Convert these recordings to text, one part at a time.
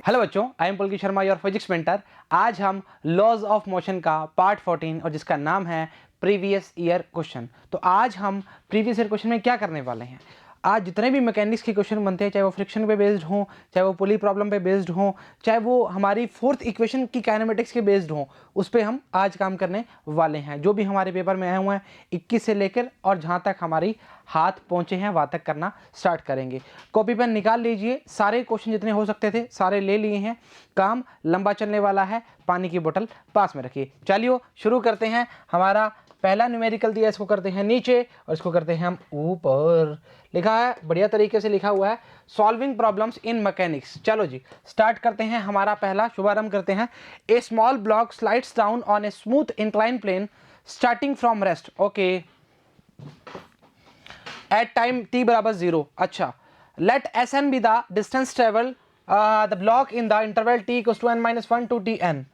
Hello बच्चों, I am Pulki Sharma, your physics mentor. आज हम लॉज ऑफ मोशन का पार्ट 14 और जिसका नाम है प्रीवियस ईयर क्वेश्चन। तो आज हम प्रीवियस ईयर क्वेश्चन में क्या करने वाले हैं, आज जितने भी मैकेनिक्स के क्वेश्चन बनते हैं, चाहे वो फ्रिक्शन पे बेस्ड हों, चाहे वो पुली प्रॉब्लम पे बेस्ड हों, चाहे वो हमारी फोर्थ इक्वेशन की काइनेमेटिक्स के बेस्ड हों, उस पर हम आज काम करने वाले हैं। जो भी हमारे पेपर में आए हुए हैं 21 से लेकर और जहाँ तक हमारी हाथ पहुँचे हैं वहाँ तक करना स्टार्ट करेंगे। कॉपी पेन निकाल लीजिए, सारे क्वेश्चन जितने हो सकते थे सारे ले लिए हैं। काम लंबा चलने वाला है, पानी की बोतल पास में रखिए। चलिए शुरू करते हैं। हमारा पहला न्यूमेरिकल दिया, इसको करते हैं नीचे और इसको करते हैं हम ऊपर। लिखा है, बढ़िया तरीके से लिखा हुआ है, सॉल्विंग प्रॉब्लम्स इन मैकेनिक्स। चलो जी स्टार्ट करते हैं। हमारा पहला शुभारंभ करते हैं। A small block slides down on a smooth incline plane starting from rest, okay, at time t बराबर 0। अच्छा, let Sn be the distance travel the block in the interval t equals to n-1 to tn।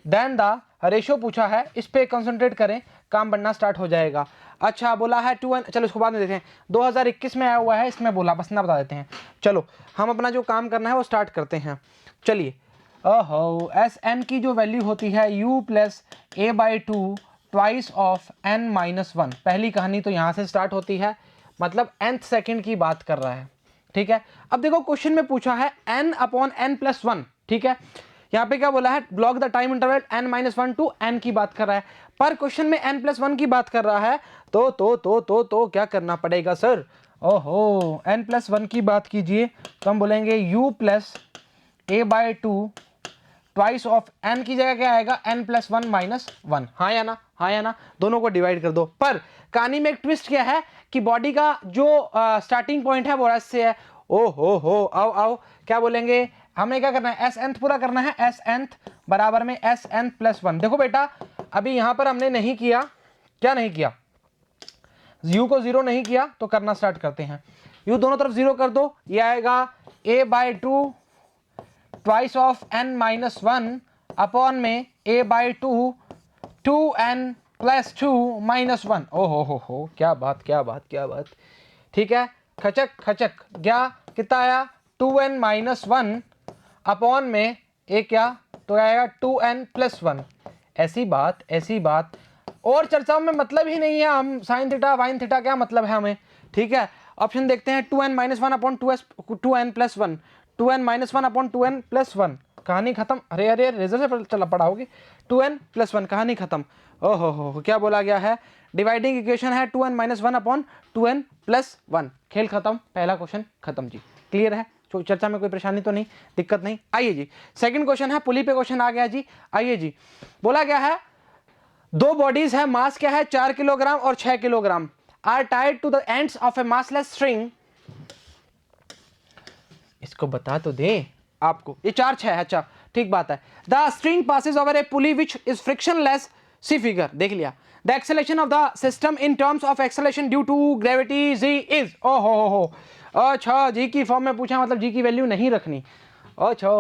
Then the ratio पूछा है, इस पे concentrate करें, काम बनना start हो जाएगा। अच्छा बोला है 2n, चलो इसको बाद में देते हैं। 2021 में आया हुआ है, इसमें बोला, बस ना बता देते हैं। चलो हम अपना जो काम करना है वो स्टार्ट करते हैं। चलिए, ओहो, Sn की जो वैल्यू होती है u plus a by 2 twice of n-1। पहली कहानी तो यहाँ से स्टार्ट होती है, मतलब nth सेकंड की बात कर रहा है, ठीक है। अब देखो क्वेश्चन में पूछा है n अपॉन n+1, ठीक है। यहाँ पे क्या बोला है, block the time interval n-1 to n की बात कर रहा है, पर क्वेश्चन में n+1 की बात कर रहा है। तो क्या करना पड़ेगा सर? ओहो, n+1 की बात कीजिए तो हम बोलेंगे u plus a by 2 twice of n की जगह क्या आएगा, n+1 -1। हाँ या ना, हाँ या ना, दोनों को डिवाइड कर दो। पर कहानी में एक ट्विस्ट क्या है कि बॉडी का जो स्टार्टिंग पॉइंट है वो एस से है। ओ हो, आओ आओ, क्या बोलेंगे, हमें क्या करना है, एस एंथ पूरा करना है। एस एंथ बराबर में एस एंथ प्लस 1। देखो बेटा, अभी यहां पर हमने नहीं किया, क्या नहीं किया, u को 0 नहीं किया, तो करना स्टार्ट करते हैं। u दोनों तरफ 0 कर दो, ये आएगा a by 2 twice of n-1 upon में a बाई 2 2n प्लस 2 -1। ओ हो, क्या बात, क्या बात, क्या बात, ठीक है। खचक खचक गया, कितना आया, 2n -1 अपॉन में ए, क्या तो आएगा 2n प्लस 1। ऐसी बात, ऐसी बात, और चर्चाओं में मतलब ही नहीं है। हम साइन थीटा वाइन थीटा क्या मतलब है हमें, ठीक है। ऑप्शन देखते हैं, 2n -1 upon 2n plus 1, 2n -1 upon 2n plus 1, कहानी खत्म। अरे अरे, रेजर से चला पढ़ाओगे, 2n प्लस 1, कहानी खत्म। ओहो हो, क्या बोला गया है, डिवाइडिंग इक्वेशन है 2n -1 अपॉन 2n प्लस 1। खेल खत्म, पहला क्वेश्चन खत्म जी। क्लियर है, तो चर्चा में कोई परेशानी तो नहीं, दिक्कत नहीं। आइए जी, सेकंड क्वेश्चन है, पुली पे क्वेश्चन आ गया जी। आइए जी, बोला गया है दो बॉडीज है, मास क्या है 4 किलोग्राम और 6 kilogram, are tied to the ends of a massless string. इसको बता तो दे आपको, ये 4 6 है, अच्छा ठीक बात है। The string passes over a pulley which is frictionless, see figure देख लिया। The acceleration of the system in terms of acceleration due to gravity g is, ओ हो, अच्छा जी की फॉर्म में पूछा, मतलब जी की वैल्यू नहीं रखनी। अच्छा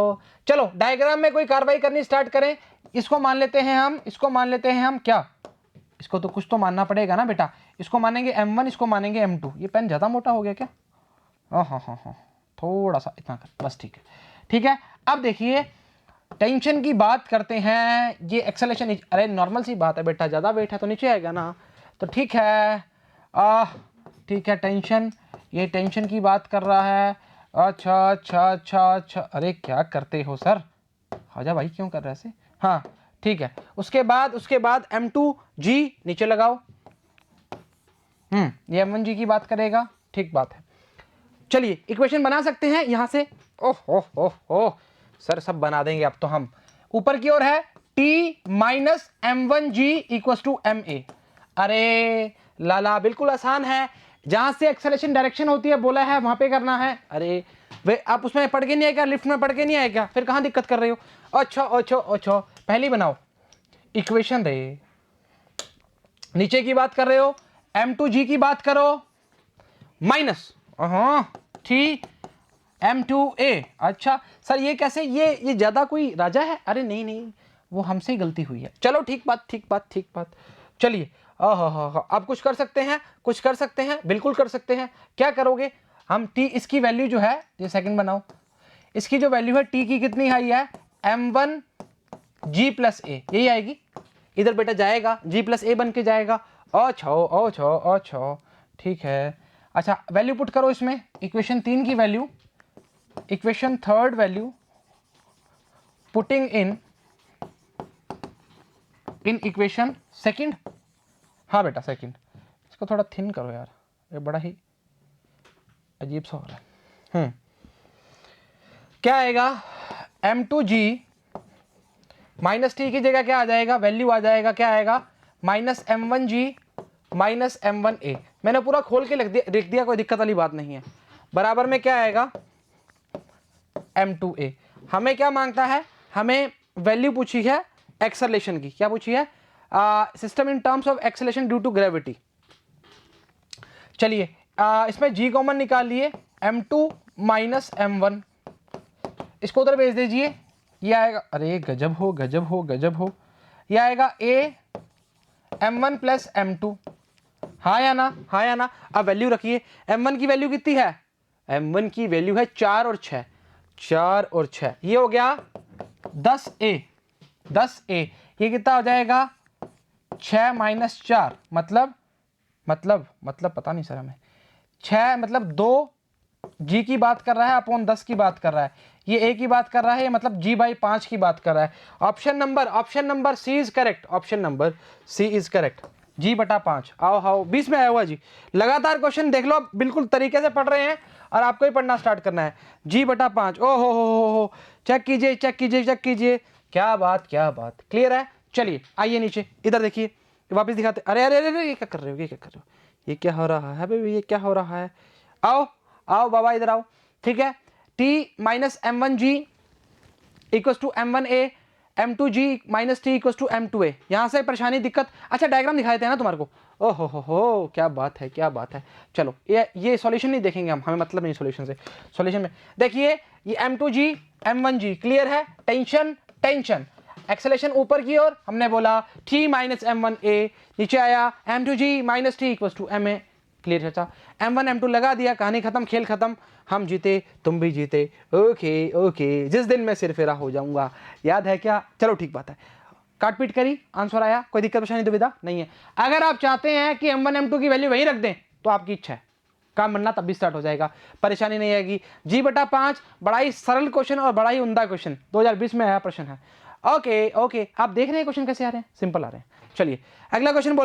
चलो डायग्राम में कोई कार्रवाई करनी स्टार्ट करें। इसको मान लेते हैं हम, इसको मान लेते हैं हम, क्या, इसको तो कुछ तो मानना पड़ेगा ना बेटा। इसको मानेंगे m1, इसको मानेंगे m2। ये पेन ज्यादा मोटा हो गया क्या? हाँ, थोड़ा सा इतना कर, बस ठीक है, ठीक है। अब देखिए टेंशन की बात करते हैं, ये एक्सेलरेशन, अरे नॉर्मल सी बात है बेटा, ज़्यादा वेट है तो नीचे आएगा ना, तो ठीक है। ठीक है, टेंशन, ये टेंशन की बात कर रहा है। अच्छा, अरे क्या करते हो सर, आजा भाई, क्यों कर रहे ऐसे? हाँ ठीक है, उसके बाद m2g नीचे लगाओ। ये m1g की बात करेगा, ठीक बात है। चलिए इक्वेशन बना सकते हैं यहां से। ओह सर, सब बना देंगे अब तो हम। ऊपर की ओर है t minus m1g equal to ma। अरे लाला, बिल्कुल आसान है, जहां से एक्सेलरेशन डायरेक्शन होती है बोला है वहां पे करना है। अरे वे आप उसमें पढ़ के नहीं आए क्या, लिफ्ट में पढ़ के नहीं आए क्या, फिर कहां दिक्कत कर रहे हो? अच्छा, पहली बनाओ इक्वेशन रे, नीचे की बात कर रहे हो, m2g की बात करो, माइनस थी m2a। अच्छा सर ये कैसे, ये ज्यादा कोई राजा है? अरे नहीं, वो हमसे ही गलती हुई है। चलो ठीक बात। चलिए अब कुछ कर सकते हैं, बिल्कुल कर सकते हैं। क्या करोगे हम, t इसकी वैल्यू जो है, ये सेकंड बनाओ, इसकी जो वैल्यू है टी की कितनी हाई है, m1g प्लस ए, यही आएगी। इधर बेटा जाएगा g प्लस ए बन के जाएगा। ओ ठीक है। अच्छा वैल्यू पुट करो इसमें, इक्वेशन 3 की value, equation third value putting in equation second. हाँ बेटा सेकंड। इसको थोड़ा थिन करो यार, ये बड़ा ही अजीब सा हो रहा है। क्या आएगा, m2g माइनस टी की जगह क्या आ जाएगा, वैल्यू आ जाएगा, क्या आएगा, माइनस m1g माइनस m1a। मैंने पूरा खोल के लिख दिया, कोई दिक्कत वाली बात नहीं है। बराबर में क्या आएगा, m2a। हमें क्या मांगता है, हमें वैल्यू पूछी है एक्सेलरेशन की। क्या पूछी है, system in terms of acceleration due to gravity. चलिए इसमें g कॉमन निकाल लिए, m2 माइनस m1, इसको उधर भेज दीजिए, ये आएगा, अरे गजब हो, ये आएगा a m1 प्लस m2। हाँ या ना। अब वैल्यू रखिए, m1 की वैल्यू कितनी है, m1 की वैल्यू है 4 और 6, ये हो गया 10a। ये कितना हो जाएगा, 6 माइनस 4 मतलब पता नहीं सर हमें, 6 मतलब 2 g की बात कर रहा है अपॉन 10 की बात कर रहा है, ये a की बात कर रहा है, ये मतलब g बाई 5 की बात कर रहा है। Option number C is correct, option number C is correct, g बटा 5। आओ 20 में आया हुआ जी। लगातार क्वेश्चन देख लो, बिल्कुल तरीके से पढ़ रहे हैं और आपको ही पढ़ना स्टार्ट करना है। g बटा 5, ओ हो, चेक कीजिए, क्या बात, क्लियर है। चलिए आइए नीचे, इधर देखिए, वापस दिखाते। अरे ये क्या कर रहे हो, ये क्या हो रहा है बेबी, ये क्या हो रहा है। आओ बाबा इधर आओ, ठीक है। t minus m1g equals to m1a, m2g minus T equals to m2a। यहाँ से परेशानी दिक्कत, अच्छा डायग्राम दिखाए थे ना तुम्हारे को, ओहो हो क्या बात है। चलो ये सॉल्यूशन नहीं देखेंगे हम, हमें मतलब नहीं सॉल्यूशन से। सॉल्यूशन में देखिए ये m2g m1g क्लियर है, टेंशन एक्सेलेरेशन ऊपर की ओर, हमने बोला t माइनस m1a, नीचे आया m2g minus T equals to ma, clear चाचा। m1 m2 लगा दिया, कहानी खत्म, खेल खत्म, हम जीते तुम भी जीते। ओके, जिस दिन मैं सिरफिरा हो जाऊंगा, याद है क्या। चलो ठीक बात है, काट पीट करी, आंसर आया, कोई दिक्कत परेशानी दुविधा नहीं है। अगर आप चाहते हैं कि m1 m2 की वैल्यू वहीं रख दें तो आपकी इच्छा है, काम बनना तब भी स्टार्ट हो जाएगा, परेशानी नहीं आएगी। g बटा 5 बड़ा ही सरल क्वेश्चन और बड़ा ही उम्दा क्वेश्चन 2020 में आया प्रश्न है। ओके आप देख रहे हैं क्वेश्चन कैसे आ रहे हैं, सिंपल आ रहे हैं। चलिए अगला क्वेश्चन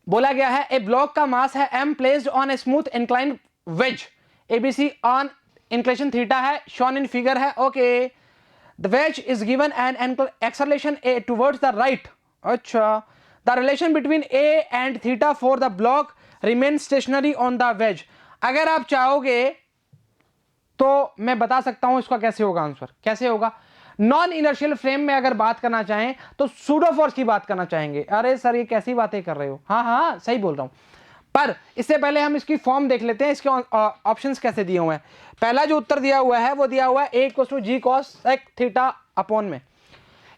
बोला गया है ए ब्लॉक का मास है m placed on a smooth inclined wedge ABC on inclination theta है, शोन इन फिगर है। Okay the wedge is given an acceleration a towards the right. अच्छा the relation between a and theta for the block remain stationary on the wedge. अगर आप चाहोगे तो मैं बता सकता हूं इसका कैसे होगा आंसर, कैसे होगा। नॉन इनर्शियल फ्रेम में अगर बात करना चाहें तो सूडो फोर्स की बात करना चाहेंगे। अरे सर ये कैसी बातें कर रहे हो, हाँ सही बोल रहा हूं, पर इससे पहले हम इसकी फॉर्म देख लेते हैं, इसके ऑप्शंस कैसे दिए हुए हैं। पहला जो उत्तर दिया हुआ है वो दिया हुआ है a equals to G cosec theta upon में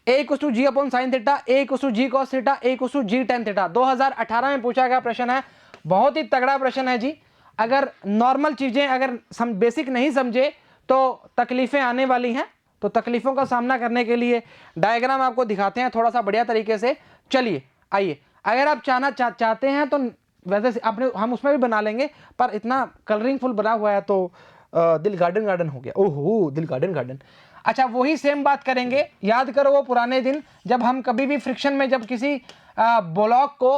a equals to G upon sine theta, a equals to G cos theta, a equals to G tan theta. 2018 में पूछा गया प्रश्न है, बहुत ही तगड़ा प्रश्न है जी। अगर नॉर्मल चीजें अगर बेसिक नहीं समझे तो तकलीफें आने वाली हैं, तो तकलीफों का सामना करने के लिए डायग्राम आपको दिखाते हैं थोड़ा सा बढ़िया तरीके से। चलिए आइए, अगर आप चाहते हैं तो वैसे अपने हम उसमें भी बना लेंगे, पर इतना कलरिंग फुल बना हुआ है तो दिल गार्डन हो गया। ओहो दिल गार्डन। अच्छा वही सेम बात करेंगे, याद करो वो पुराने दिन जब हम कभी भी फ्रिक्शन में जब किसी ब्लॉक को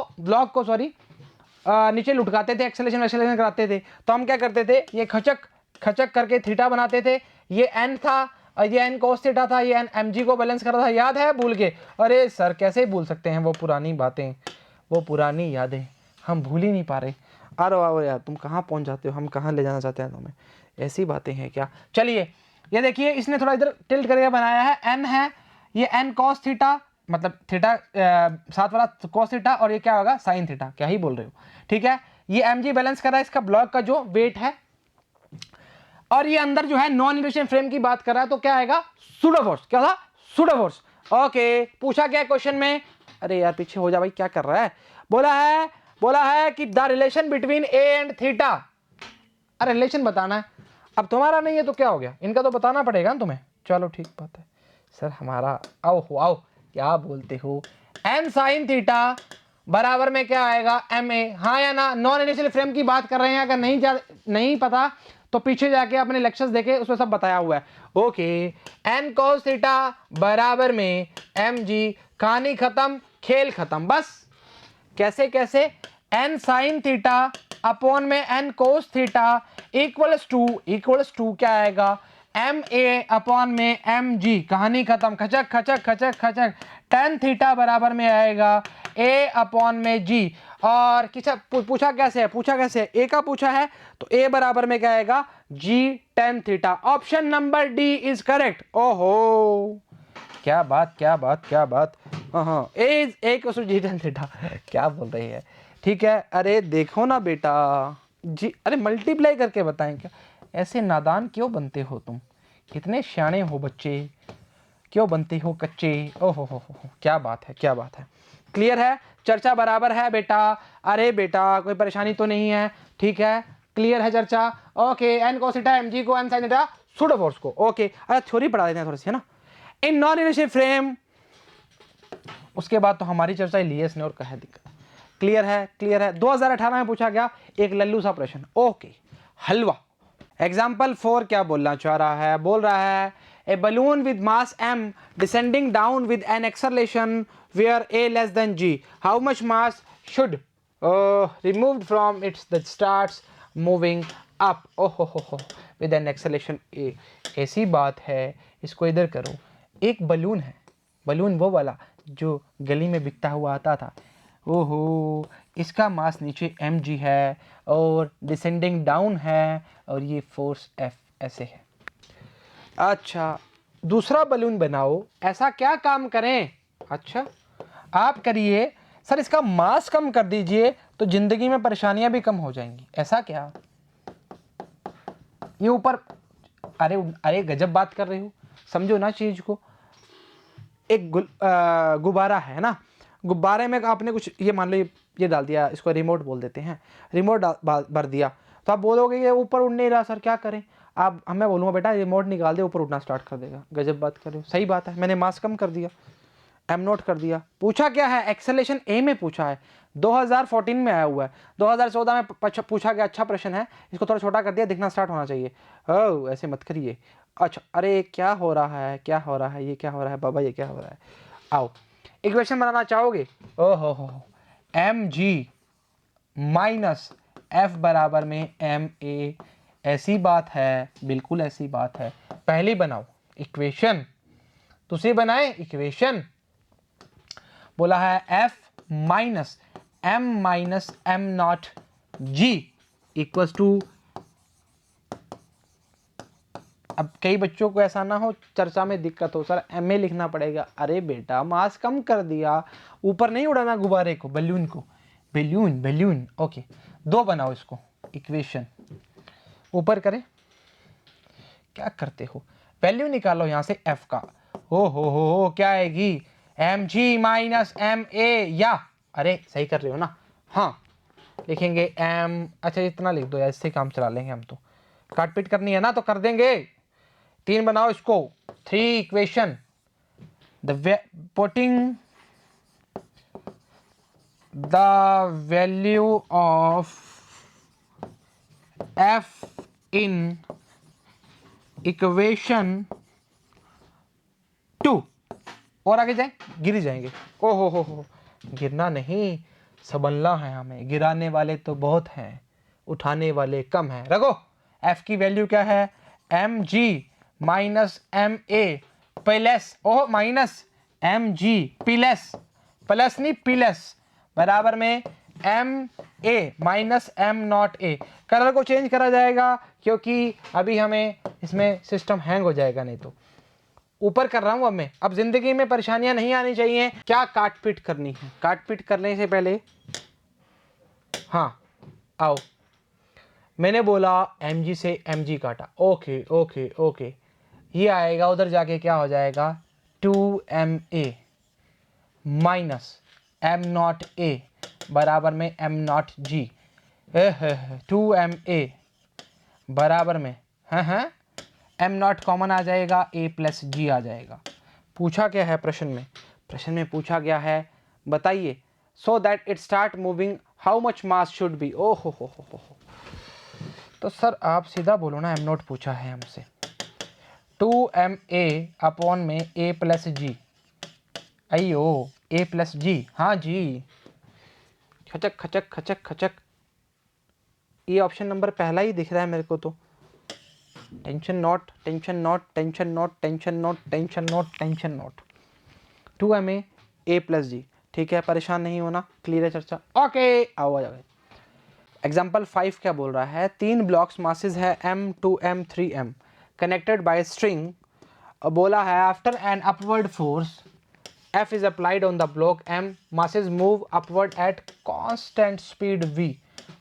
नीचे लुटकाते थे, एक्सेलरेशन कराते थे, तो हम क्या करते थे, ये खचक करके थीटा बनाते थे, ये एन था, ये एन कोस थीटा था, ये एन एम जी को बैलेंस कर रहा था, याद है भूल के। अरे सर कैसे भूल सकते हैं वो पुरानी बातें, वो पुरानी यादें हम भूल ही नहीं पा रहे। अरे वाह यार तुम कहाँ पहुँच जाते हो, हम कहाँ ले जाना चाहते हैं तुम्हें, ऐसी बातें हैं क्या। चलिए ये देखिए इसने थोड़ा इधर टिल्ट करके बनाया है, एन है, ये एन कॉस थीटा मतलब थीटा साथ वाला कॉस थीटा, और ये क्या होगा साइन थीटा, क्या ही बोल रहे हो, ठीक है। ये एम जी बैलेंस कर रहा है इसका ब्लॉक का जो वेट है, और ये अंदर जो है नॉन इनर्शियल फ्रेम की बात कर रहा है, तो क्या आएगा सूडो फोर्स, क्या था सूडो फोर्स। ओके पूछा क्या क्वेश्चन में, अरे यार पीछे हो जा भाई, क्या कर रहा है। बोला है कि the relation between A and theta, अरे रिलेशन बताना है। अब तुम्हारा नहीं है तो क्या हो गया, इनका तो बताना पड़ेगा ना तुम्हें। चलो ठीक बात है सर हमारा, आओ क्या बोलते हो, एन साइन थीटा बराबर में क्या आएगा एम ए, हाँ या ना। नॉन इनिशियल फ्रेम की बात कर रहे हैं, अगर नहीं पता तो पीछे जाके अपने लेक्चर्स देखे, उसमें सब बताया हुआ है। ओके, एन कॉस थीटा बराबर में एम जी, कहानी खत्म खेल खत्म। बस कैसे कैसे, एन साइन थीटा अपॉन में N cos theta equals to क्या आएगा, एम ए अपॉन में एम जी, कहानी खत्म, खचक खचक खचक खचक। टेन थीटा बराबर में आएगा ए अपॉन में जी। और पूछा कैसे है, ए का पूछा है तो ए बराबर में क्या आएगा, g tan theta. Option number D is correct. ओहो क्या बात। हाँ ए को जी टेन थीटा क्या बोल रही है, ठीक है। अरे देखो ना बेटा जी, अरे मल्टीप्लाई करके बताएं क्या, ऐसे नादान क्यों बनते हो तुम, कितने सियाने हो बच्चे, क्यों बनते हो कच्चे। ओहो हो, क्या बात है क्लियर है, चर्चा बराबर है बेटा। अरे बेटा कोई परेशानी तो नहीं है, ठीक है क्लियर है चर्चा। Okay, N cos theta m g को N sine theta pseudo force को। ओके अच्छा थ्योरी पढ़ा देते हैं थोड़ी सी, है ना। इन नॉन इनिशियल फ्रेम, उसके बाद तो हमारी चर्चा लियस ने और कहा दिक्कत। क्लियर है 2018 में पूछा गया एक लल्लू सा प्रश्न। ओके हलवा। एग्जाम्पल 4 क्या बोलना चाह रहा है, बोल रहा है a balloon with mass m descending down with an acceleration where a less than g, how much mass should removed from its that starts moving up हो with an acceleration a। ऐसी बात है, इसको इधर करो, एक बलून है, balloon वो वाला जो गली में बिकता हुआ आता था, ओहो इसका मास नीचे mg है और डिसेंडिंग डाउन है और ये फोर्स f ऐसे है। अच्छा दूसरा बलून बनाओ, ऐसा क्या काम करें, अच्छा आप करिए सर इसका मास कम कर दीजिए तो जिंदगी में परेशानियां भी कम हो जाएंगी। ऐसा क्या, ये ऊपर, अरे गजब बात कर रहे हो, समझो ना चीज को। एक गुब्बारा है ना, गुब्बारे में आपने कुछ ये मान लो ये डाल दिया, इसको रिमोट बोल देते हैं, रिमोट भर दिया तो आप बोलोगे ये ऊपर उड़ नहीं रहा सर क्या करें, आप मैं बोलूँगा बेटा रिमोट निकाल दे ऊपर उड़ना स्टार्ट कर देगा। गजब बात कर रहे हो, सही बात है, मैंने मास कम कर दिया, एम नोट कर दिया। पूछा क्या है, एक्सेलेरेशन ए में पूछा है, 2014 में आया हुआ है, 2014 में पूछा गया, अच्छा प्रश्न है, इसको थोड़ा छोटा कर दिया, दिखना स्टार्ट होना चाहिए। ओह ऐसे मत करिए। अच्छा अरे क्या हो रहा है, ये क्या हो रहा है बाबा, ये क्या हो रहा है। आओ इक्वेशन बनाना चाहोगे, ओहो एम जी माइनस एफ बराबर में एम ए, ऐसी बात है, बिल्कुल ऐसी बात है। पहली बनाओ इक्वेशन, दूसरी बनाए इक्वेशन, बोला है F minus M naught G equals to. अब कई बच्चों को ऐसा ना हो चर्चा में दिक्कत हो, सर एम ए लिखना पड़ेगा। अरे बेटा मास कम कर दिया, ऊपर नहीं उड़ाना गुब्बारे को, बलून को, बलून ओके। दो बनाओ इसको इक्वेशन, ऊपर करें, क्या करते हो, वैल्यू निकालो यहां से एफ का। हो क्या आएगी, M G minus M A, या अरे सही कर रहे हो ना, हाँ लिखेंगे एम, अच्छा इतना लिख दो यार, इससे काम चला लेंगे हम तो, काट पीट करनी है ना तो कर देंगे। 3 बनाओ इसको, 3 equation, the putting the value of F in equation 2, और आगे जाए गिर जाएंगे। ओहो हो, गिरना नहीं, संभलना है हमें, गिराने वाले तो बहुत हैं, उठाने वाले कम हैं। रखो f की वैल्यू क्या है, M G minus M A plus, oh minus M G plus नहीं प्लस बराबर में M A minus M naught A. Colour को चेंज करा जाएगा क्योंकि अभी हमें इसमें सिस्टम हैंग हो जाएगा, नहीं तो ऊपर कर रहा हूं अब मैं। अब जिंदगी में परेशानियां नहीं आनी चाहिए, क्या काट पीट करनी है, काट पीट करने से पहले हाँ आओ, मैंने बोला mg से mg काटा, ओके ये आएगा, उधर जाके क्या हो जाएगा 2ma माइनस एम नॉट ए बराबर में एम नॉट जी, 2ma बराबर में हाँ, एम नॉट कॉमन आ जाएगा, ए प्लस जी आ जाएगा। पूछा क्या है प्रश्न में? प्रश्न में पूछा गया है, बताइए, so that it start moving how much mass should be. ओ हो। तो सर आप सीधा बोलो ना, एम नॉट पूछा है हमसे, 2ma अपॉन में a प्लस जी। अयो a प्लस जी, हाँ जी, खचक खचक खचक खचक। ये ऑप्शन नंबर पहला ही दिख रहा है मेरे को तो। Tension not, tension not, tension not, tension not, tension not, tension not. 2ma a plus g, ठीक है, परेशान नहीं होना, क्लियर है चर्चा। ओके, आओ जाओ। एग्जाम्पल 5 क्या बोल रहा है? 3 ब्लॉक्स मासेस है m 2m 3m connected by string. बोला है after an upward force F is applied on the block M, masses move upward at constant speed V.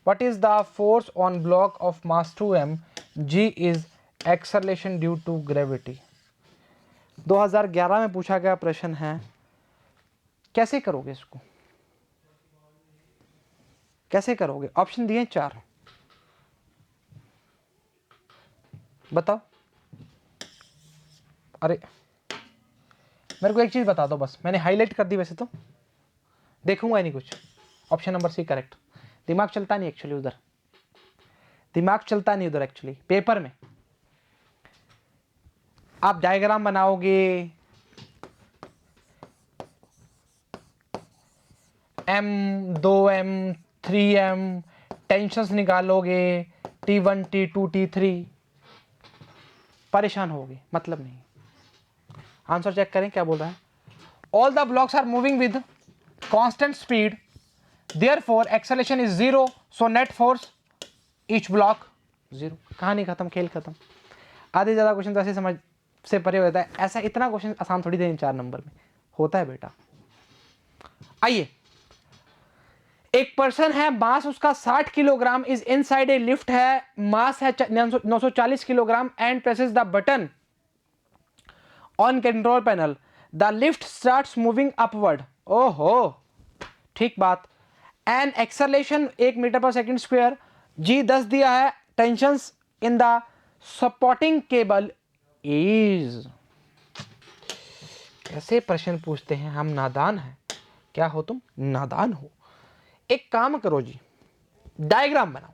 What is the force on block of mass 2m? G is acceleration due to gravity. 2011 में पूछा गया प्रश्न है, कैसे करोगे इसको? कैसे करोगे? ऑप्शन दिए 4, बताओ। अरे मेरे को एक चीज बता दो बस, मैंने हाईलाइट कर दी, वैसे तो देखूंगा ही नहीं कुछ। Option number C correct. दिमाग चलता नहीं एक्चुअली उधर, दिमाग चलता नहीं उधर एक्चुअली पेपर में। आप डायग्राम बनाओगे, m 2m 3m, टेंशंस निकालोगे, T1 T2 T3, परेशान होगे, मतलब नहीं। आंसर चेक करें क्या बोल रहा है। All the blocks are moving with constant speed, therefore acceleration is 0, so net force each block 0। कहानी खत्म, खेल खत्म। आधे ज्यादा क्वेश्चन ऐसे समझ से परे होता है, ऐसा इतना क्वेश्चन आसान थोड़ी देने 4 नंबर में होता है बेटा। आइए, एक पर्सन है, मास उसका 60 kilogram, is inside a lift है, मास है 940 kilogram, and presses the button on control panel, the lift starts moving upward. ओहो, ठीक बात। एन एक्सेलरेशन 1 मीटर पर सेकंड स्क्वायर, जी 10 दिया है, tensions in the supporting cable is. कैसे प्रश्न पूछते हैं हम, नादान हैं क्या हो तुम, नादान हो। एक काम करो जी, डायग्राम बनाओ।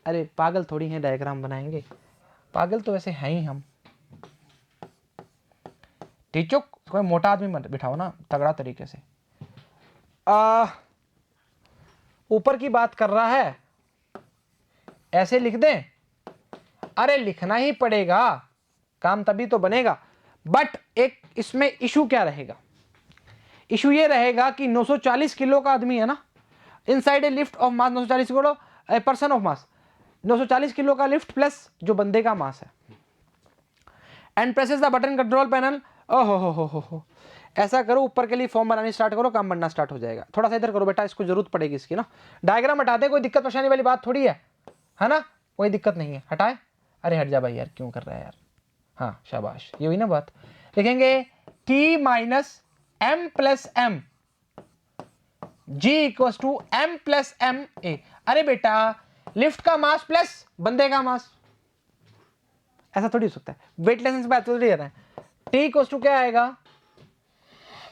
अरे पागल थोड़ी हैं डायग्राम बनाएंगे, पागल तो वैसे हैं ही हम। टीचो कोई मोटा आदमी मत बिठाओ ना, तगड़ा तरीके से। ऊपर की बात कर रहा है, ऐसे लिख दें? अरे लिखना ही पड़ेगा, काम तभी तो बनेगा। बट एक इसमें इशू क्या रहेगा? इशू ये रहेगा कि 940 किलो का आदमी है ना, inside a lift of mass 940 kilo, a person of mass 940 kilo का लिफ्ट प्लस जो बंदे का मास है, and presses the button control panel. ओहो हो, ऐसा करो, ऊपर के लिए फॉर्म बनानी स्टार्ट करो, काम बनना स्टार्ट हो जाएगा। थोड़ा सा इधर करो बेटा, इसको जरूरत पड़ेगी इसकी ना। डायग्राम हटा दे, कोई दिक्कत परेशानी वाली बात थोड़ी है ना, कोई दिक्कत नहीं है, हटाए। अरे हट जा भाई यार, क्यों कर रहा है यार। हाँ शाबाश, ये हुई ना बात। लिखेंगे T minus m plus m, G equals to m plus m a। अरे बेटा, लिफ्ट का मास प्लस बंदे का मास, ऐसा थोड़ी हो सकता है, वेटलेस से बात थोड़ी है। T इक्वल्स टू क्या आएगा,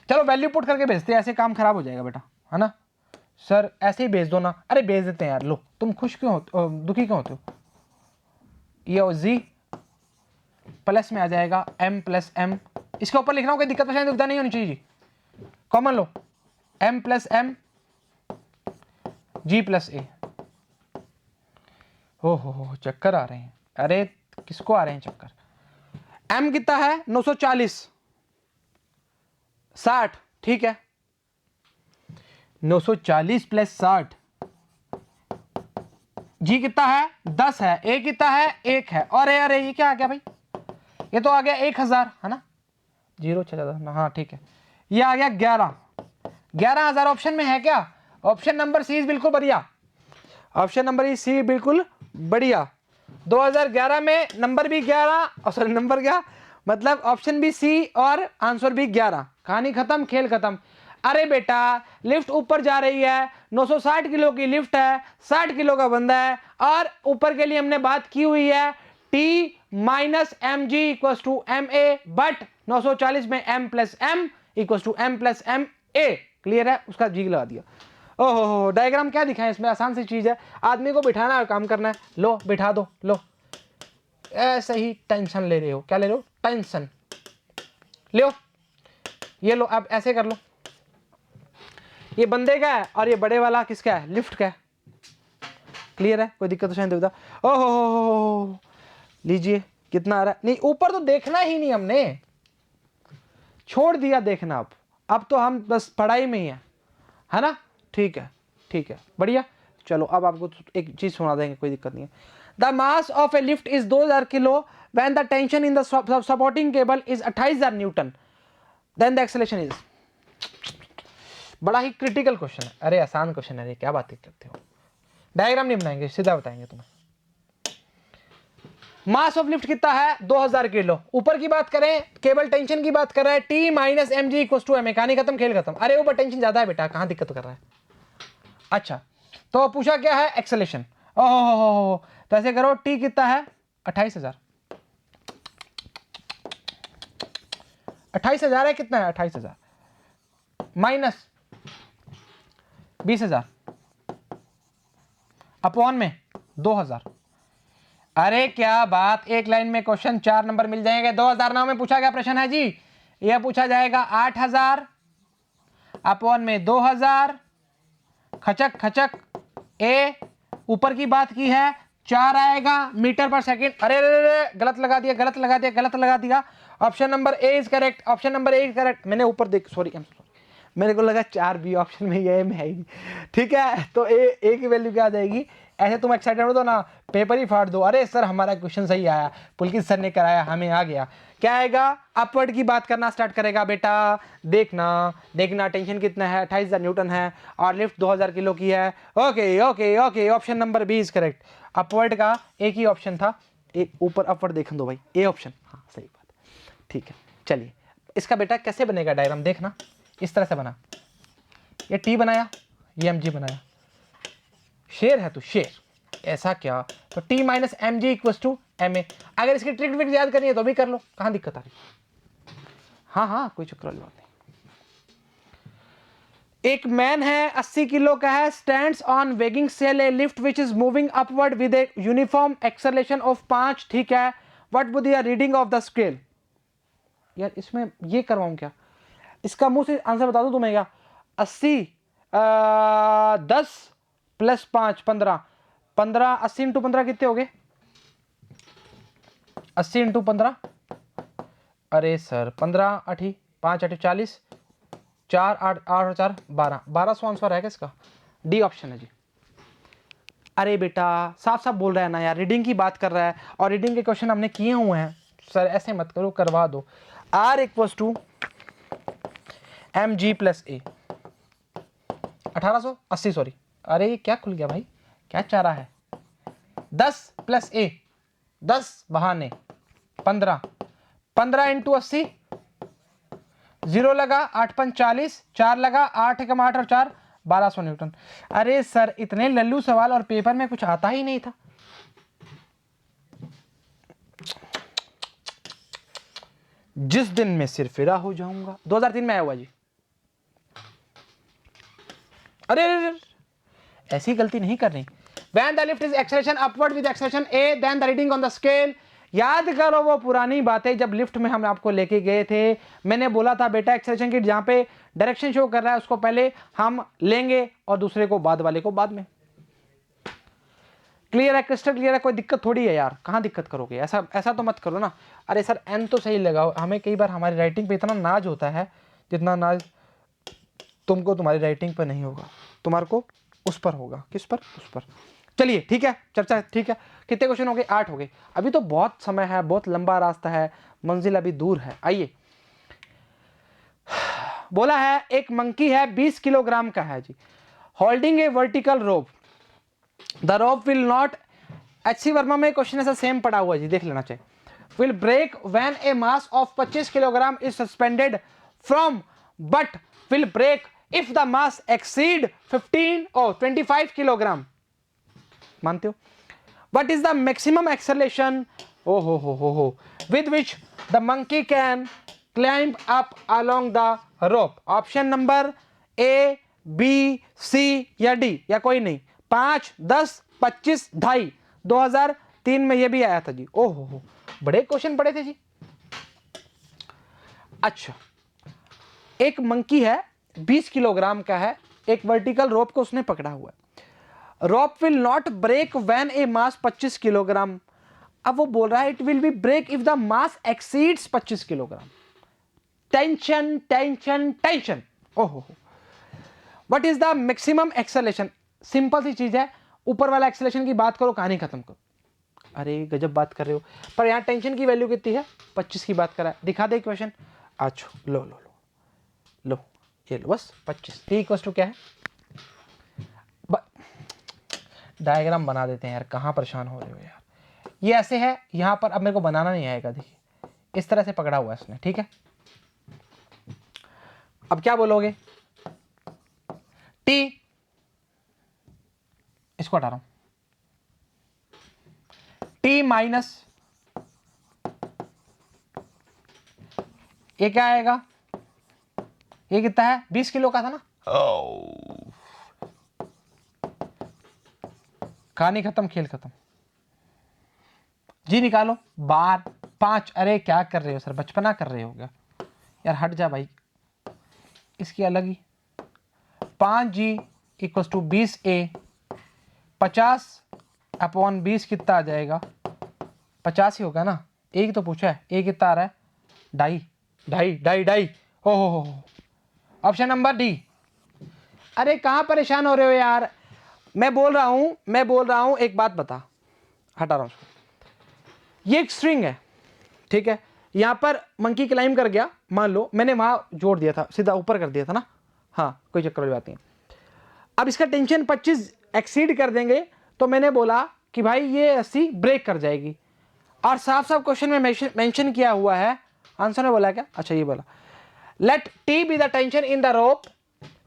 चलो वैल्यू पुट करके भेजते हैं, ऐसे काम खराब हो जाएगा बेटा, है ना। सर ऐसे ही भेज दो ना। अरे भेज देते हैं यार, लो तुम खुश क्यों हो, दुखी क्यों होते हो। ये जी प्लस में आ जाएगा m प्लस m, इसके ऊपर लिखना हो, कोई दिक्कत परेशानी दुविधा नहीं होनी चाहिए जी, कॉमन लो, m plus m g plus a। हो चक्कर आ रहे हैं। अरे किसको आ रहे हैं चक्कर? m कितना है 940, 60, ठीक है, 940 प्लस 60, जी कितना है 10 है, ए कितना है 1 है, और अरे ये क्या आ गया भाई, ये तो आ गया 1000 है ना, 0 हाँ ठीक है, ये आ गया 11,000 ऑप्शन में है क्या? ऑप्शन नंबर सी बिल्कुल बढ़िया, ऑप्शन नंबर सी बिल्कुल बढ़िया। 2011 में नंबर भी 11, सॉरी नंबर क्या मतलब ऑप्शन भी सी और आंसर भी 11। कहानी खत्म, खेल खत्म। अरे बेटा लिफ्ट ऊपर जा रही है, 960 किलो की लिफ्ट है, 60 किलो का बंदा है, और ऊपर के लिए हमने बात की हुई है T minus M G equal to M A, but 940 में m plus M equal to m plus M A. Clear है, उसका जी लगा दिया। ओहो, डायग्राम क्या दिखाएं इसमें, आसान सी चीज है, आदमी को बिठाना और काम करना है। लो बिठा दो, लो ऐसे ही टेंशन ले रहे हो, क्या ले रहे हो, टेंशन लो, ये लो, अब ऐसे कर लो, ये बंदे का है और ये बड़े वाला किसका है, लिफ्ट का है। क्लियर है, कोई दिक्कत तो शायद होता। ओहो, लीजिए कितना आ रहा है, नहीं ऊपर तो देखना ही नहीं, हमने छोड़ दिया देखना। अब तो हम बस पढ़ाई में ही है ना। ठीक है, ठीक है, बढ़िया। चलो अब आपको एक चीज सुना देंगे, कोई दिक्कत नहीं है। The mass of a lift is 2000 kilo when the tension in the supporting cable is 28,000 newton, then the acceleration is. बड़ा ही क्रिटिकल क्वेश्चन है। अरे आसान क्वेश्चन है, क्या बात करते हो, डायग्राम नहीं बनाएंगे, सीधा बताएंगे तुम्हें। मास ऑफ लिफ्ट कितना है, 2000 किलो। ऊपर की बात करें, केबल टेंशन की बात कर रहा है, T minus M G equal to M A. कहानी खत्म, खेल खत्म। अरे ऊपर टेंशन ज्यादा है बेटा, कहां दिक्कत कर रहा है। अच्छा, तो पूछा क्या है, एक्सेलेरेशन। ओहो, तो ऐसे करो, टी कितना है, 28,000। 28,000 है, कितना है 28,000 माइनस 20,000 अपॉन में 2000। अरे क्या बात, एक लाइन में क्वेश्चन 4 नंबर मिल जाएंगे। 2009 में पूछा गया प्रश्न है जी, यह पूछा जाएगा 8000 अपॉन में 2000, खचक खचक ए, ऊपर की बात की है 4 आएगा मीटर पर सेकंड। अरे गलत लगा दिया, गलत लगा दिया, गलत लगा दिया। Option number A is correct, option number A is correct. मैंने ऊपर देख, सॉरी मेरे को लगा 4 बी ऑप्शन में, ये में है ही। ठीक है, तो ए की वैल्यू क्या आ जाएगी। ऐसे तुम एक्साइटेड हो तो ना पेपर ही फाड़ दो। अरे सर हमारा क्वेश्चन सही आया, पुलकित सर ने कराया, हमें आ गया। क्या आएगा, अपवर्ड की बात करना स्टार्ट करेगा बेटा। देखना देखना, टेंशन कितना है, 28,000 न्यूटन है और लिफ्ट 2000 किलो की है। Okay okay okay, option number B is correct. Upward का एक ही ऑप्शन था, एक ऊपर अपवर्ड देख दो भाई, ए ऑप्शन। हाँ सही बात, ठीक है। चलिए इसका बेटा कैसे बनेगा डायग्राम, देखना इस तरह से बना, ये टी बनाया, ये एम जी बनाया। शेर है तू शेर, ऐसा क्या, तो T minus M G equal to M A. अगर इसकी ट्रिक विक याद करनी है तो भी कर लो, कहां दिक्कत आ रही। हाँ हाँ, कोई चक्कर वाली बात नहीं। एक मैन है 80 किलो का है, stands on weighing scale a lift which is moving upward with a uniform acceleration of 5। ठीक है, what would be the reading of the scale. यार इसमें ये करवाऊं क्या, इसका मुंह से आंसर बता दो तुम्हें क्या। 80 10 प्लस 5 15, 15 80 इंटू 15 कितने हो गए, 80 इंटू 15। अरे सर 15 8 5 8 40, 4 8 8 और 4 12, 1200 आंसर है क्या इसका, डी ऑप्शन है जी। अरे बेटा साफ साफ बोल रहा है ना यार, रीडिंग की बात कर रहा है और रीडिंग के क्वेश्चन हमने किए हुए हैं। सर ऐसे मत करो, करवा दो। R equals to M G plus A, 1880 sorry. अरे ये क्या खुल गया भाई, क्या चाह रहा है। 10 प्लस ए, 10 बहाने 15, 15 इंटू 80, 0 लगा 8 5 40, 4 लगा 8 एकम 8 और 4 1200 न्यूटन। अरे सर इतने लल्लू सवाल और पेपर में कुछ आता ही नहीं था। जिस दिन मैं सिरफिरा हो जाऊंगा, 2003 में आया हुआ जी। अरे ऐसी गलती नहीं करनी। When the lift is acceleration upward with acceleration A, then the reading on the scale। याद करो वो पुरानी बातें, जब लिफ्ट में हम आपको लेके गए थे, मैंने बोला था बेटा एक्सेलरेशन की जहां पे डायरेक्शन शो कर रहा है उसको पहले हम लेंगे और दूसरे को बाद वाले को बाद में। क्लियर है, क्रिस्टल क्लियर है, कोई दिक्कत थोड़ी है यार, कहाँ दिक्कत करोगे, ऐसा तो मत करो ना। अरे सर एन तो सही लगाओ, हमें कई बार हमारी राइटिंग पे इतना नाज होता है जितना नाज तुमको तुम्हारी राइटिंग पर नहीं होगा, तुम्हारे को उस पर होगा। किस पर, उस पर। चलिए ठीक है, चर्चा ठीक है। कितने क्वेश्चन हो गए, 8 हो गए। अभी तो बहुत समय है, बहुत लंबा रास्ता है, मंजिल अभी दूर है। आइए, बोला है एक मंकी है 20 किलोग्राम का है जी, holding a vertical rope, the rope will not, H C Verma में क्वेश्चन ऐसा सेम पड़ा हुआ जी, देख लेना चाहिए। Will break when a mass of 25 kilogram is suspended from, but will break if the mass exceed 15 और 25 किलोग्राम। मानते हो? What is the maximum acceleration ओ हो, with which the monkey can climb up along the rope. Option number A, B, C या D, या कोई नहीं। 5, 10, 25, 2.5। 2003 में ये भी आया था जी। ओ हो, बड़े क्वेश्चन पड़े थे जी। अच्छा, एक मंकी है, 20 किलोग्राम का है, एक वर्टिकल रोप को उसने पकड़ा हुआ है। Rope will not break when a mass 25 kilogram. अब वो बोल रहा है it will be break if the mass exceeds 25 kilogram. Tension tension tension. ओहो, what is the maximum acceleration? Simple सी चीज है, ऊपर वाला एक्सेलेरेशन की बात करो, कहानी खत्म करो। अरे गजब बात कर रहे हो, पर यहां टेंशन की वैल्यू कितनी है? 25 की बात करा है। दिखा दे क्वेश्चन। अच्छा, लो लो लो लो, ये लो बस 25। टी इक्वल टू क्या है? डायग्राम बना देते हैं यार, कहाँ परेशान हो रहे हो यार। ये ऐसे है, यहाँ पर अब मेरे को बनाना नहीं आएगा। देखिए इस तरह से पकड़ा हुआ है इसने, ठीक है। अब क्या बोलोगे? टी, इसको हटा रहा हूं, टी माइनस ये क्या आएगा? ये कितना है? 20 किलो का था ना। कहानी खत्म, खेल खत्म जी। निकालो बार 5। अरे क्या कर रहे हो सर, बचपना कर रहे हो क्या यार? हट जा भाई, इसकी अलग ही। 5G इक्वल टू 20A, 50/20 कितना आ जाएगा? 50 ही होगा ना। एक तो पूछा है, ए कितना आ रहा है? 2.5। हो ऑप्शन नंबर डी। अरे कहां परेशान हो रहे हो यार? मैं बोल रहा हूं एक बात बता। हटा रहा हूं। ये एक स्ट्रिंग है, ठीक है। यहां पर मंकी क्लाइंब कर गया, मान लो मैंने वहां जोड़ दिया था, सीधा ऊपर कर दिया था ना। हाँ, कोई चक्कर वाली बात नहीं। अब इसका टेंशन 25 एक्सीड कर देंगे, तो मैंने बोला कि भाई ये रस्सी ब्रेक कर जाएगी। और साफ साफ क्वेश्चन में मेंशन किया हुआ है, आंसर में बोला क्या? अच्छा, ये बोला let T be the tension in the rope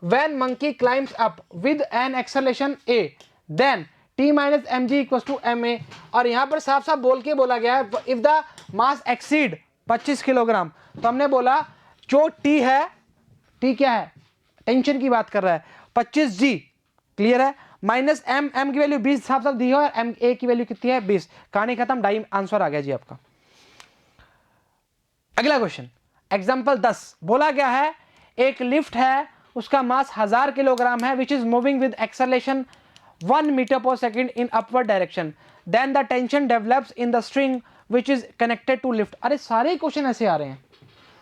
when monkey climbs up with an acceleration a, then t minus mg equals to ma। और यहां पर साफ साफ बोल के बोला गया है if the mass exceed 25 kilogram. तो हमने बोला जो t है, t क्या है? टेंशन की बात कर रहा है, 25g, क्लियर है। माइनस m की वैल्यू 20 साफ साफ दी है, और m a की वैल्यू कितनी है? 20। कहानी खत्म, डाई आंसर आ गया जी आपका। अगला क्वेश्चन, एग्जांपल 10 बोला गया है एक लिफ्ट है, उसका मास 1000 किलोग्राम है, which is moving with acceleration 1 metre पर second in upward direction, then the tension develops in the string which is connected to lift. अरे सारे क्वेश्चन ऐसे आ रहे हैं,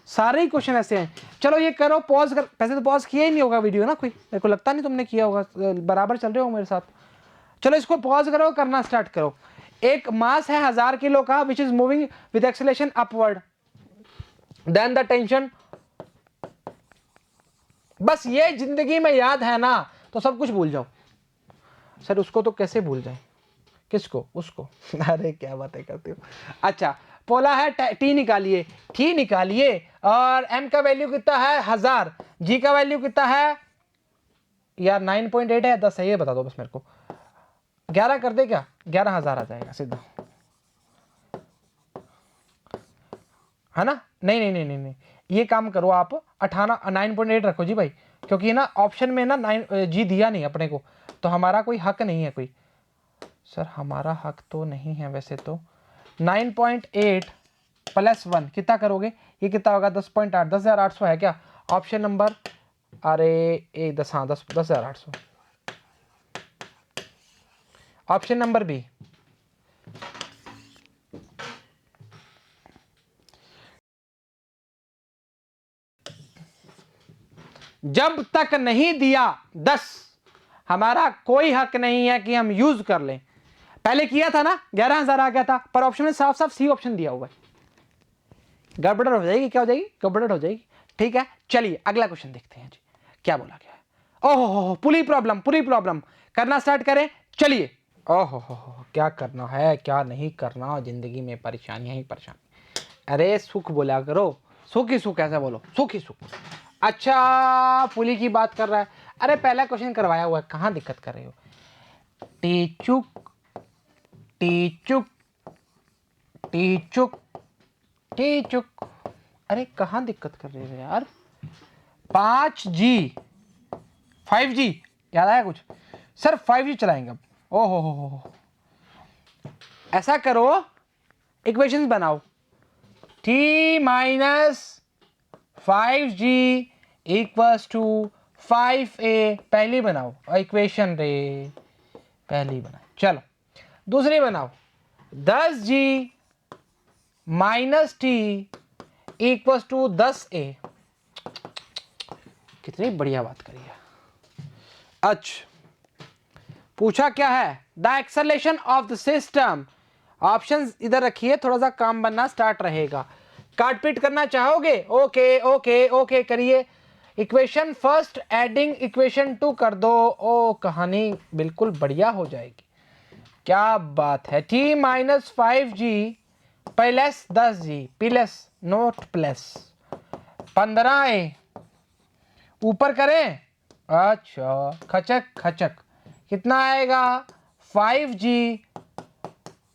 सारे ही क्वेश्चन ऐसे हैं। चलो ये करो, पॉज कर। वैसे तो पॉज किया ही नहीं होगा वीडियो ना, कोई मेरे को लगता नहीं तुमने किया होगा, बराबर चल रहे हो मेरे साथ। चलो इसको पॉज करो, करना स्टार्ट करो। एक मास है 1000 किलो का, which is moving with acceleration upward, then the tension. बस ये जिंदगी में याद है ना, तो सब कुछ भूल जाओ। सर उसको तो कैसे भूल जाए? किसको? उसको। अरे क्या बातें करते हो। अच्छा, बोला है टी निकालिए, टी निकालिए, और एम का वैल्यू कितना है? 1000। जी का वैल्यू कितना है यार? 9.8 है, 10 है, ये बता दो बस मेरे को। 11 कर दे क्या? 11,000 आ जाएगा सीधा, है ना? नहीं नहीं नहीं नहीं नहीं, ये काम करो आप, 9.8 रखो जी भाई, क्योंकि ना ऑप्शन में ना 9 जी दिया नहीं अपने को, तो हमारा कोई हक नहीं है कोई। सर हमारा हक तो नहीं है वैसे तो। 9.8 + 1 कितना करोगे? ये कितना होगा? 10.8। 10,800 है क्या ऑप्शन नंबर? अरे ए 10, हाँ 10,800 ऑप्शन नंबर बी। जब तक नहीं दिया 10, हमारा कोई हक नहीं है कि हम यूज कर लें। पहले किया था ना, 11,000 आ गया था, पर ऑप्शन में साफ साफ सी ऑप्शन दिया हुआ है। गड़बड़ हो जाएगी, क्या हो जाएगी? गड़बड़ हो जाएगी। ठीक है, चलिए अगला क्वेश्चन देखते हैं जी, क्या बोला गया है। ओहो, पूरी प्रॉब्लम करना स्टार्ट करें, चलिए। ओहो क्या करना है, क्या नहीं करना, जिंदगी में परेशानियां ही परेशानी। अरे सुख बोला करो, सुख ही सुख, ऐसा बोलो, सुख ही सुख। अच्छा, पुली की बात कर रहा है। अरे पहला क्वेश्चन करवाया हुआ है, कहां दिक्कत कर रहे हो? टीचुक टीचुक टी चुक। अरे कहाँ दिक्कत कर रहे हो यार। 5G 5G याद आया कुछ सर? 5G चलाएंगे अब। ओहो हो। ऐसा करो, इक्वेशंस बनाओ। t minus 5G equals to 5A। पहली बनाओ इक्वेशन रे, पहली बनाओ। चलो दूसरी बनाओ। 10G minus T equals to 10A। कितनी बढ़िया बात करी है। अच्छा पूछा क्या है? The acceleration of the system. Options इधर रखिए, थोड़ा सा काम बनना स्टार्ट रहेगा। काट पीट करना चाहोगे? ओके ओके ओके करिए। इक्वेशन फर्स्ट एडिंग इक्वेशन 2 कर दो। ओ कहानी बिल्कुल बढ़िया हो जाएगी। क्या बात है। t minus 5G plus 10G plus note plus 15A ऊपर करें। अच्छा खचक खचक कितना आएगा? 5G।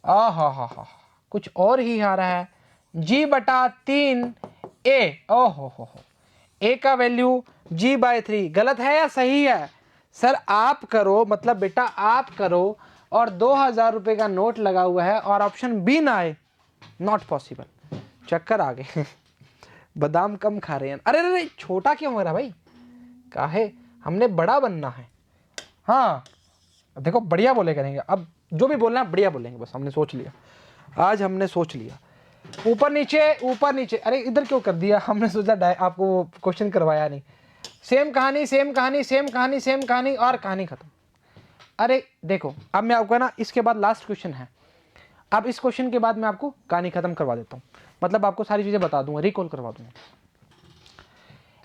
हा कुछ और ही आ रहा है। G बटा 3A। ओहो हो। A का वैल्यू G/3 गलत है या सही है? सर आप करो, मतलब बेटा आप करो, और 2000 रुपये का नोट लगा हुआ है और ऑप्शन बी ना आए, नॉट पॉसिबल। चक्कर आ गए। बादाम कम खा रहे हैं। अरे अरे छोटा क्यों हो रहा भाई? काहे, हमने बड़ा बनना है। हाँ देखो बढ़िया बोले करेंगे, अब जो भी बोलना है बढ़िया बोलेंगे, बस हमने सोच लिया, आज हमने सोच लिया। ऊपर नीचे ऊपर नीचे। अरे इधर क्यों कर दिया? हमने सोचा आपको क्वेश्चन करवाया नहीं। सेम कहानी सेम कहानी सेम कहानी सेम कहानी और कहानी खत्म। अरे देखो अब मैं आपको ना, इसके बाद लास्ट क्वेश्चन है। अब इस क्वेश्चन के बाद मैं आपको कहानी खत्म करवा देता हूँ, मतलब आपको सारी चीजें बता दूंगा, रिकॉल करवा दूंगा।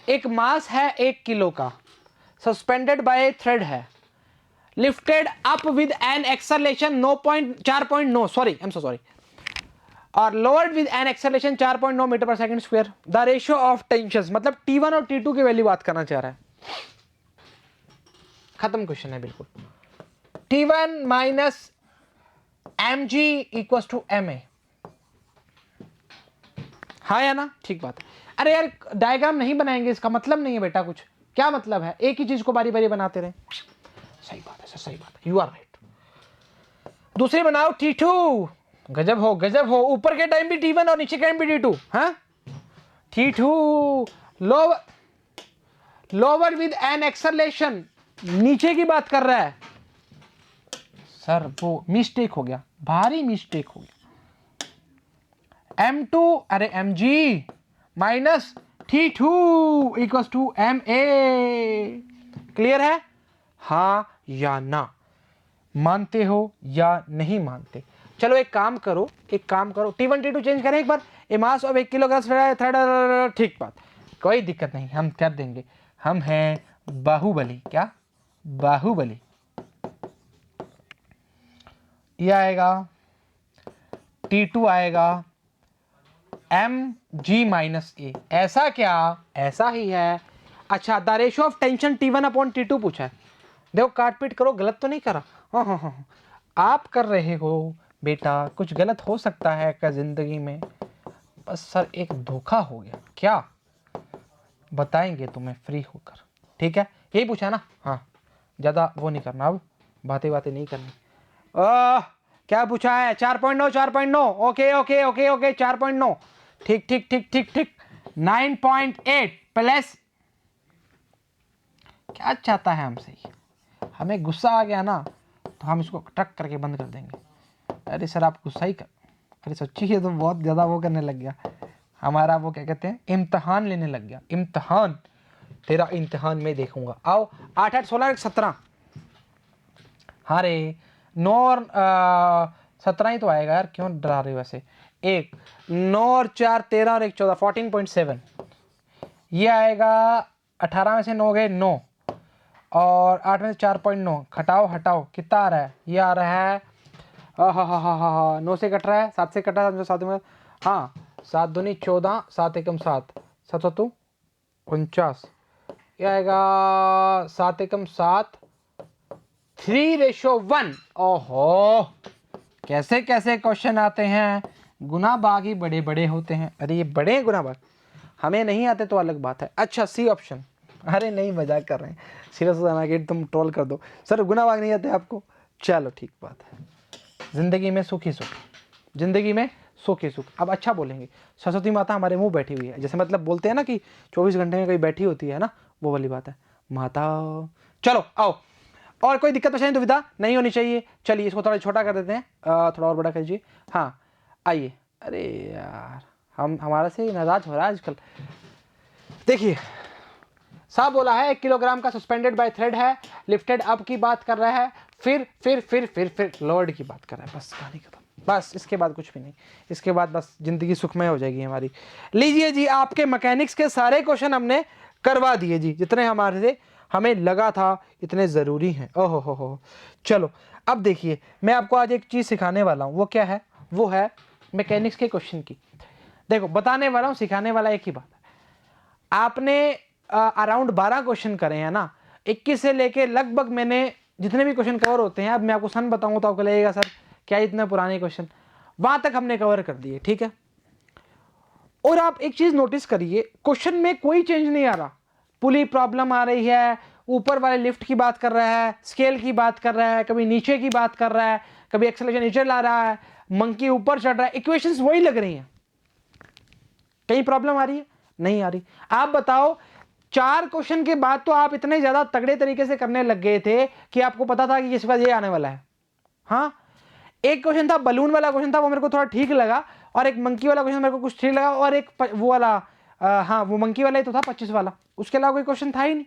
एक मास है 1 किलो का, सस्पेंडेड बाय थ्रेड है, lifted up with an acceleration 4.9 sorry और lowered with an acceleration 4.9 metre पर second square. The ratio of tensions, मतलब T1 और T2 की वैल्यू बात करना चाह रहा है। खत्म क्वेश्चन है बिल्कुल। T1 minus mg equals to ma। हाँ या ना? ठीक बात है। अरे यार डायग्राम नहीं बनाएंगे, इसका मतलब नहीं है बेटा कुछ। क्या मतलब है? एक ही चीज को बारी बारी बनाते रहे। सही बात है सर, सही बात है, यू आर राइट। दूसरी बनाओ T2। गजब हो गजब हो, ऊपर के टाइम भी T1 और नीचे के टाइम भी T2। हाँ T2 lower with an acceleration, नीचे की बात कर रहा है सर, वो मिस्टेक हो गया, भारी मिस्टेक हो गया। M2 अरे mg minus T2 equals to ma। Clear है? हाँ या ना? मानते हो या नहीं मानते? चलो एक काम करो T1 T2 चेंज करें एक बार। ए मास ऑफ 1 किलोग्राम थ्रेड। ठीक बात, कोई दिक्कत नहीं, हम कर देंगे। हम हैं बाहुबली। क्या? बाहुबली। ये आएगा T2 आएगा mg माइनस a। ऐसा क्या? ऐसा ही है। अच्छा the ratio of tension T1 upon T2 पूछा है। देखो काट पीट करो, गलत तो नहीं करा? हाँ आप कर रहे हो बेटा, कुछ गलत हो सकता है क्या जिंदगी में? बस सर एक धोखा हो गया। क्या? बताएंगे तुम्हें फ्री होकर, ठीक है? यही पूछा ना? हाँ ज़्यादा वो नहीं करना, अब बातें नहीं करनी। क्या पूछा है? 4.9 4.9। Okay okay okay okay 4.9। ठीक ठीक ठीक ठीक ठीक 9.8 प्लस। क्या चाहता है हमसे? हमें गुस्सा आ गया ना तो हम इसको टक करके बंद कर देंगे। अरे सर आप गुस्सा ही कर, अरे सच्ची है तो बहुत ज़्यादा वो करने लग गया हमारा, वो क्या कहते हैं, इम्तहान लेने लग गया। इम्तहान, तेरा इम्तहान मैं देखूंगा। आओ 8 8 16 17। हाँ रे 9 और 17 ही तो आएगा यार, क्यों डरा रहे हो वैसे? 1 9 और 4 13 और 1 14 14.7। ये आएगा 18 में से 9 गए 9 और 8 में से 4.9 घटाओ हटाओ कितना आ रहा है? ये आ रहा है हाँ 9 से कट रहा है, 7 से कट रहा है, 7 में हाँ 7 दूनी 14 7 एकम 7 7 7 49। ये आएगा 7 एकम 7 3:1। ओहो कैसे कैसे क्वेश्चन आते हैं, गुना भाग ही बड़े बड़े होते हैं। अरे ये बड़े हैं गुना भाग, हमें नहीं आते तो अलग बात है। अच्छा सी ऑप्शन, अरे नहीं मजाक कर रहे हैं, सीरियस हो जाना कि तुम ट्रोल कर दो, सर गुना भाग नहीं आते आपको, चलो ठीक बात है। जिंदगी में सुख ही सुख, जिंदगी में सुख ही सुख। अब अच्छा बोलेंगे, सरस्वती माता हमारे मुंह बैठी हुई है, जैसे मतलब बोलते हैं ना कि 24 घंटे में कोई बैठी होती है ना, वो वाली बात है माता। चलो आओ, और कोई दिक्कत परेशानी दुविधा नहीं होनी चाहिए। चलिए इसको थोड़ा छोटा कर देते हैं, थोड़ा और बड़ा कर दीजिए। हाँ आइए, अरे यार हमारा से नाराज हो रहा है आजकल। देखिए साहब बोला है 1 किलोग्राम का सस्पेंडेड बाय थ्रेड है, लिफ्टेड अप की बात कर रहा है, फिर लॉर्ड की बात कर रहा है। बस कहानी खत्म, बस इसके बाद कुछ भी नहीं, इसके बाद बस जिंदगी सुखमय हो जाएगी हमारी। लीजिए जी, आपके मैकेनिक्स के सारे क्वेश्चन हमने करवा दिए जी, जितने हमारे से हमें लगा था इतने ज़रूरी हैं। ओहो हो। चलो अब देखिए, मैं आपको आज एक चीज़ सिखाने वाला हूँ, वो क्या है, वो है मैकेनिक्स के क्वेश्चन की। देखो बताने वाला हूँ, सिखाने वाला एक ही बात है। आपने अराउंड 12 क्वेश्चन करे हैं ना, 21 से लेके लगभग मैंने जितने भी क्वेश्चन कवर होते हैं, अब मैं आपको सन बताऊंगा तो आपको लगेगा सर क्या इतने पुराने क्वेश्चन, वहां तक हमने कवर कर दिए, ठीक है। और आप एक चीज नोटिस करिए, क्वेश्चन में कोई चेंज नहीं आ रहा। पुली प्रॉब्लम आ रही है, ऊपर वाले लिफ्ट की बात कर रहा है, स्केल की बात कर रहा है, कभी नीचे की बात कर रहा है, कभी एक्सेलरेशन नीचे ला रहा है, मंकी ऊपर चढ़ रहा है, इक्वेशंस वही लग रही हैं। कहीं प्रॉब्लम आ रही है? नहीं आ रही। आप बताओ, 4 क्वेश्चन के बाद तो आप इतने ज्यादा तगड़े तरीके से करने लग गए थे कि आपको पता था कि इसके बाद ये आने वाला है। हाँ, एक क्वेश्चन था बलून वाला क्वेश्चन था, वो मेरे को थोड़ा ठीक लगा, और एक मंकी वाला क्वेश्चन मेरे को कुछ ठीक लगा, और एक वो वाला हाँ वो मंकी वाला ही तो था 25 वाला, उसके अलावा कोई क्वेश्चन था ही नहीं।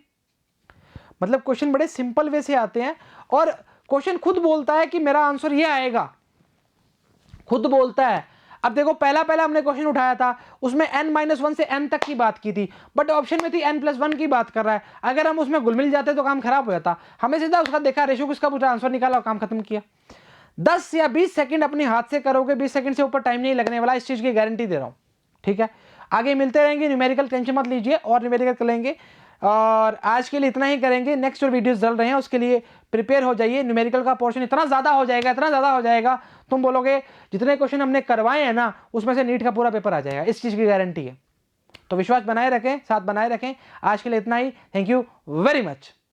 मतलब क्वेश्चन बड़े सिंपल वे से आते हैं, और क्वेश्चन खुद बोलता है कि मेरा आंसर ये आएगा, खुद बोलता है। अब देखो पहला हमने क्वेश्चन उठाया था, उसमें n-1 से n तक की बात की थी, बट ऑप्शन में थी n+1 की बात कर रहा है। अगर हम उसमें घुल मिल जाते तो काम खराब हो जाता। हमें सीधा उसका देखा, रेशो किसका पूछा, आंसर निकाला और काम खत्म किया। 10 या 20 सेकंड अपने हाथ से करोगे, 20 सेकंड से ऊपर टाइम नहीं लगने वाला, इस चीज की गारंटी दे रहा हूं, ठीक है। आगे मिलते रहेंगे, न्यूमेरिकल टेंशन मत लीजिए, और न्यूमेरिकल कर लेंगे, और आज के लिए इतना ही करेंगे। नेक्स्ट जो वीडियोस चल रहे हैं उसके लिए प्रिपेयर हो जाइए। न्यूमेरिकल का पोर्शन इतना ज़्यादा हो जाएगा, इतना ज़्यादा हो जाएगा, तुम बोलोगे जितने क्वेश्चन हमने करवाए हैं ना, उसमें से नीट का पूरा पेपर आ जाएगा, इस चीज़ की गारंटी है। तो विश्वास बनाए रखें, साथ बनाए रखें। आज के लिए इतना ही, थैंक यू वेरी मच।